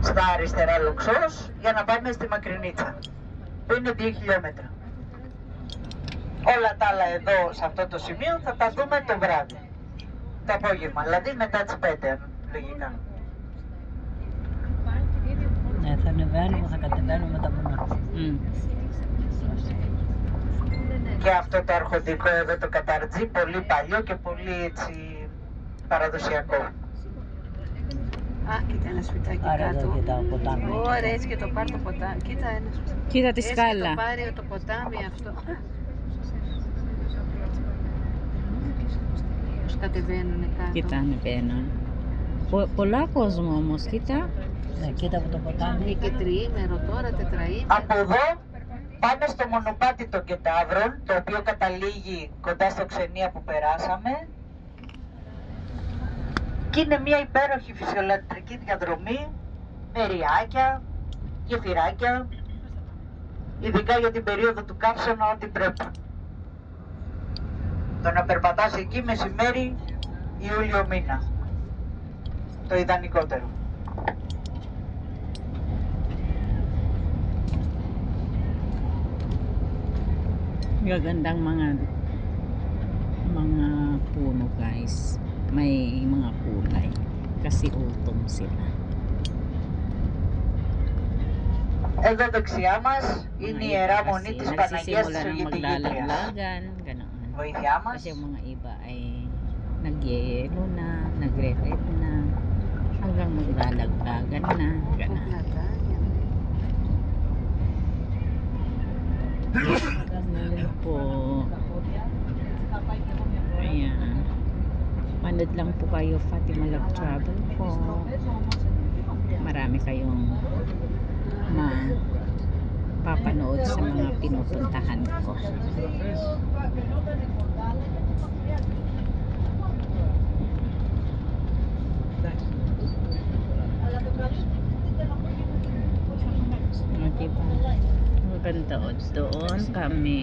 στα αριστερά Λοξός για να πάμε στη Μακρινίτσα, που είναι 2 χιλιόμετρα. Όλα τα άλλα εδώ σε αυτό το σημείο θα τα δούμε το βράδυ, το απόγευμα, δηλαδή μετά τις 5 λογικά. Ναι, θα ανεβαίνουμε, θα κατεβαίνουμε τα βουνά. Και αυτό το αρχοντικό εδώ το καταρτζή, πολύ παλιό και πολύ έτσι παραδοσιακό. Α, κοίτα ένα σπιτάκι Άρα εδώ κάτω. κοιτάω ποτάμι. Ωραία, έτσι και το πάρει το ποτάμι. Κοίτα ένα. Κοίτα τη Έτσι και σκάλα. το πάρει το ποτάμι αυτό. Πώς κατεβαίνουνε κάτω. Κοίτα, ανεβαίνουν. Πολλά κόσμο όμως, κοίτα. Ναι, κοίτα από το ποτάμι. Είναι και τριήμερο τώρα, τετραήμερο. Από εδώ πάμε στο μονοπάτι των Κεταύρων, το οποίο καταλήγει κοντά στο Ξενία που περάσαμε. Και είναι μια υπέροχη φυσιολατρική διαδρομή με ριάκια, γεφυράκια, ειδικά για την περίοδο του καύσωνα ό,τι πρέπει. Το να περπατάς εκεί μεσημέρι Ιούλιο μήνα, το ιδανικότερο. Gagandang mga puno guys. May mga kulay kasi autumn sila. Εδώ δεξιά μας είναι η Ιερά Μονή της Παναγίας της Nagsisimula ng Ογετηγήτριας. maglalaglagan, ganoon. Βοήθειά μας. Kasi yung mga iba ay nagyayelo na, nagre-red na, hanggang maglalaglagan na, ganoon. Ganun po. Ayan. Manood lang po kayo, Fatima Love Travel po. Marami kayong mapapanood sa mga pinupuntahan ko. O, diba? Maganda o. Doon kami.